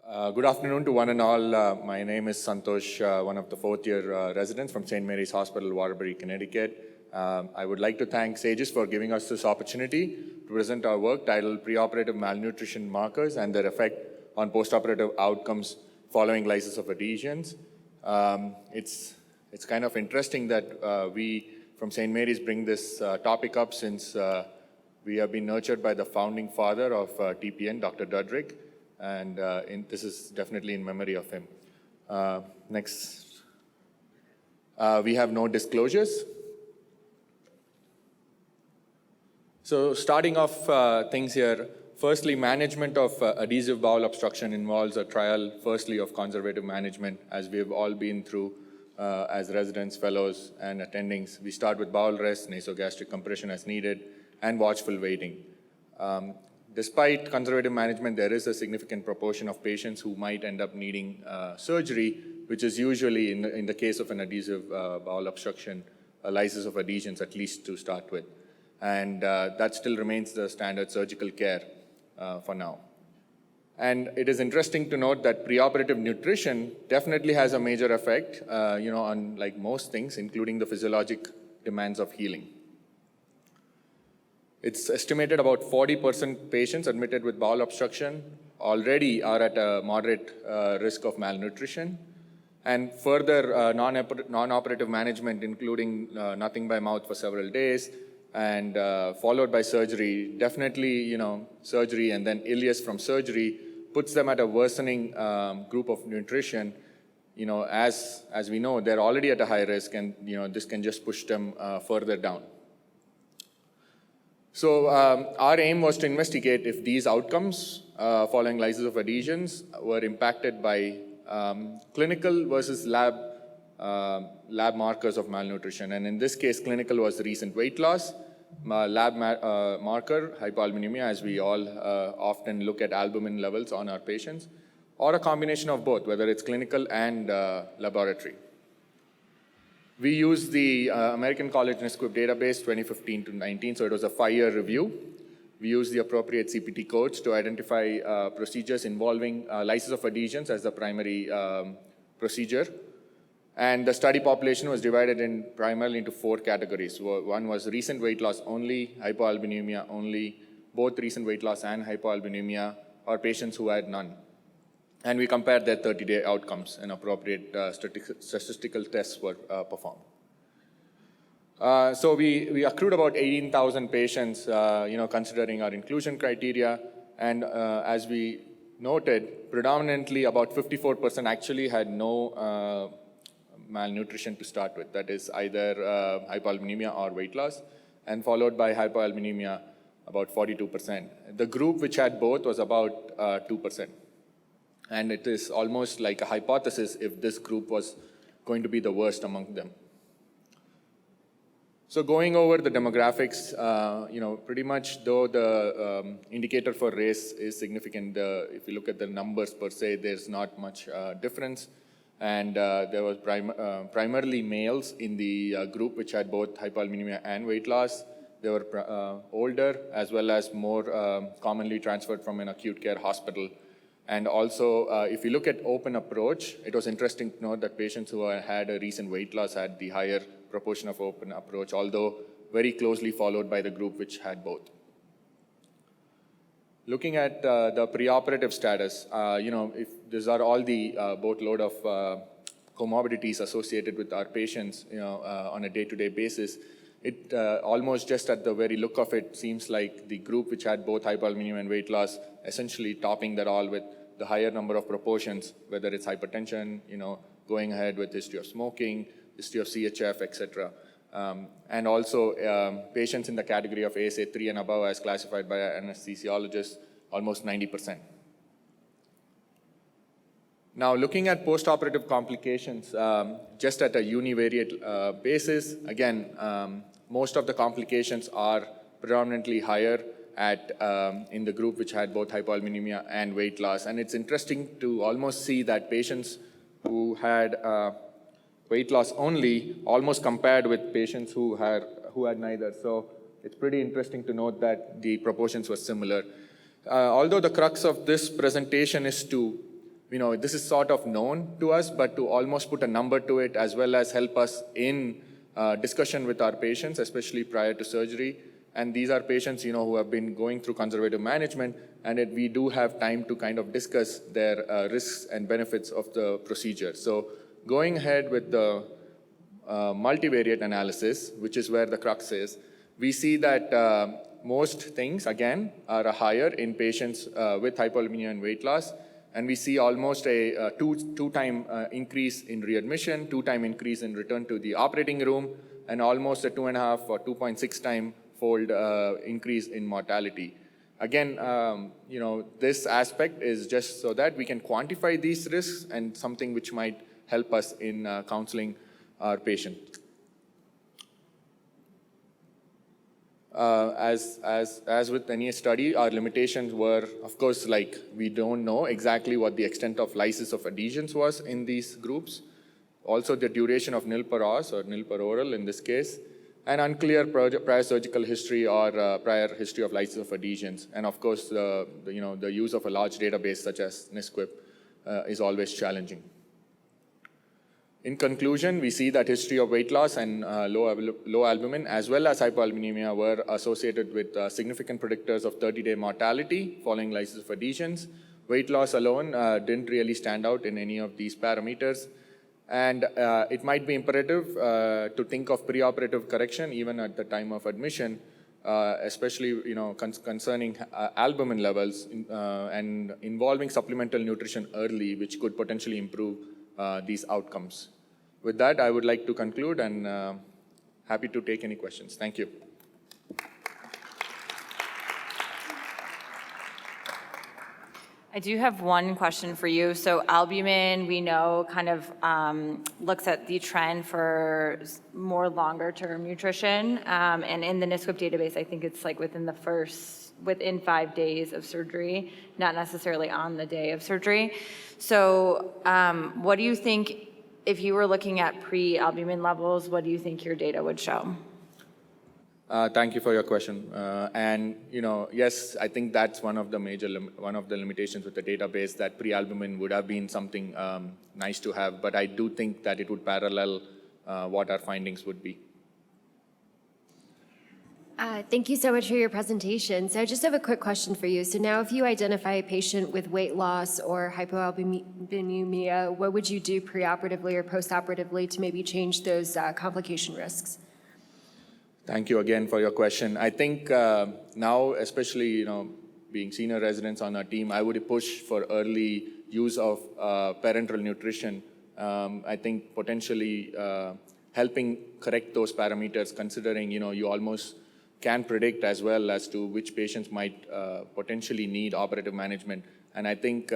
Good afternoon to one and all. My name is Santosh, one of the fourth-year residents from St. Mary's Hospital, Waterbury, Connecticut. I would like to thank SAGES for giving us this opportunity to present our work titled Preoperative Malnutrition Markers and their effect on postoperative outcomes following lysis of adhesions. It's kind of interesting that we from St. Mary's bring this topic up since we have been nurtured by the founding father of TPN, Dr. Dudrick. And this is definitely in memory of him. Next. We have no disclosures. So starting off things here, firstly, management of adhesive bowel obstruction involves a trial, firstly, of conservative management, as we have all been through as residents, fellows, and attendings. We start with bowel rest, nasogastric compression as needed, and watchful waiting. Despite conservative management, there is a significant proportion of patients who might end up needing surgery, which is usually, in the case of an adhesive bowel obstruction, a lysis of adhesions at least to start with. And that still remains the standard surgical care for now. And it is interesting to note that preoperative nutrition definitely has a major effect, on like most things, including the physiologic demands of healing. It's estimated about 40% patients admitted with bowel obstruction already are at a moderate risk of malnutrition. And further non-operative management, including nothing by mouth for several days, and followed by surgery, definitely, surgery and then ileus from surgery puts them at a worsening group of nutrition. As we know, they're already at a high risk, and this can just push them further down. So our aim was to investigate if these outcomes following lysis of adhesions were impacted by clinical versus lab markers of malnutrition. And in this case, clinical was recent weight loss, lab marker, hypoalbuminemia, as we all often look at albumin levels on our patients, or a combination of both, whether it's clinical and laboratory. We used the American College NSQIP database 2015 to 19, so it was a 5-year review. We used the appropriate CPT codes to identify procedures involving lysis of adhesions as the primary procedure. And the study population was divided primarily into 4 categories. One was recent weight loss only, hypoalbuminemia only, both recent weight loss and hypoalbuminemia, or patients who had none. And we compared their 30-day outcomes, and appropriate statistical tests were performed. So we accrued about 18,000 patients, considering our inclusion criteria. And as we noted, predominantly about 54% actually had no malnutrition to start with. That is either hypoalbuminemia or weight loss, and followed by hypoalbuminemia, about 42%. The group which had both was about 2%. And it is almost like a hypothesis if this group was going to be the worst among them. So going over the demographics, pretty much though the indicator for race is significant, if you look at the numbers per se, there's not much difference. And there was primarily males in the group which had both hypoalbuminemia and weight loss. They were older, as well as more commonly transferred from an acute care hospital. And also, if you look at open approach, it was interesting to note that patients who had a recent weight loss had the higher proportion of open approach, although very closely followed by the group which had both. Looking at the preoperative status, if these are all the boatload of comorbidities associated with our patients, on a day-to-day basis, it almost just at the very look of it seems like the group which had both hypoalbuminemia and weight loss, essentially topping that all with the higher number of proportions, whether it's hypertension, going ahead with history of smoking, history of CHF, etc. And also patients in the category of ASA 3 and above as classified by anesthesiologists, almost 90%. Now, looking at postoperative complications, just at a univariate basis, again, most of the complications are predominantly higher in the group which had both hypoalbuminemia and weight loss. And it's interesting to almost see that patients who had weight loss only almost compared with patients who had neither. So it's pretty interesting to note that the proportions were similar. Although the crux of this presentation is to this is sort of known to us, but to almost put a number to it as well as help us in discussion with our patients, especially prior to surgery. And these are patients, who have been going through conservative management, and we do have time to kind of discuss their risks and benefits of the procedure. So going ahead with the multivariate analysis, which is where the crux is, we see that most things, again, are higher in patients with hypoalbuminemia and weight loss. And we see almost a two-time increase in readmission, two-time increase in return to the operating room, and almost a 2.5 or 2.6 time fold increase in mortality. Again, this aspect is just so that we can quantify these risks and something which might help us in counseling our patient. As with any study, our limitations were, of course, like we don't know exactly what the extent of lysis of adhesions was in these groups. Also, the duration of nil per os or nil per oral in this case, and unclear prior surgical history or prior history of lysis of adhesions. And of course, the use of a large database such as NSQIP is always challenging. In conclusion, we see that history of weight loss and low albumin as well as hypoalbuminemia were associated with significant predictors of 30-day mortality following lysis of adhesions. Weight loss alone didn't really stand out in any of these parameters. And it might be imperative to think of preoperative correction even at the time of admission, especially concerning albumin levels and involving supplemental nutrition early, which could potentially improve these outcomes. With that, I would like to conclude and happy to take any questions. Thank you. I do have one question for you. So albumin, we know, kind of looks at the trend for more longer-term nutrition. And in the NSQIP database, I think it's like within 5 days of surgery, not necessarily on the day of surgery. So what do you think, if you were looking at pre-albumin levels, what do you think your data would show? Thank you for your question. Yes, I think that's one of the limitations with the database, that pre-albumin would have been something nice to have, but I do think that it would parallel what our findings would be. Thank you so much for your presentation. So I just have a quick question for you. So now if you identify a patient with weight loss or hypoalbuminemia, what would you do preoperatively or postoperatively to maybe change those complication risks? Thank you again for your question. I think now, especially being senior residents on our team, I would push for early use of parenteral nutrition. I think potentially helping correct those parameters, considering you almost can predict as well as to which patients might potentially need operative management. And I think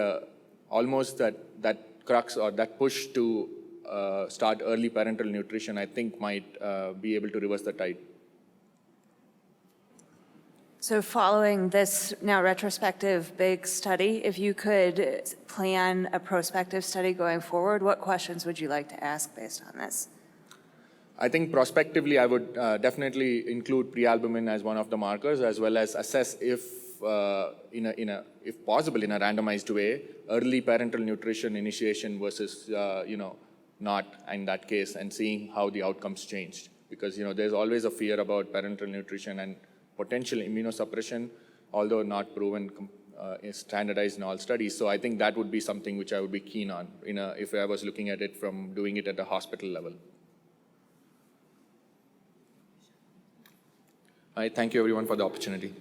almost that crux or that push to start early parenteral nutrition, I think might be able to reverse the tide. So following this now retrospective big study, if you could plan a prospective study going forward, what questions would you like to ask based on this? I think prospectively, I would definitely include prealbumin as one of the markers, as well as assess if possible, in a randomized way, early parenteral nutrition initiation versus, not in that case, and seeing how the outcomes changed. Because, there's always a fear about parenteral nutrition and potential immunosuppression, although not proven is standardized in all studies. So I think that would be something which I would be keen on, if I was looking at it from doing it at the hospital level. I thank you everyone for the opportunity.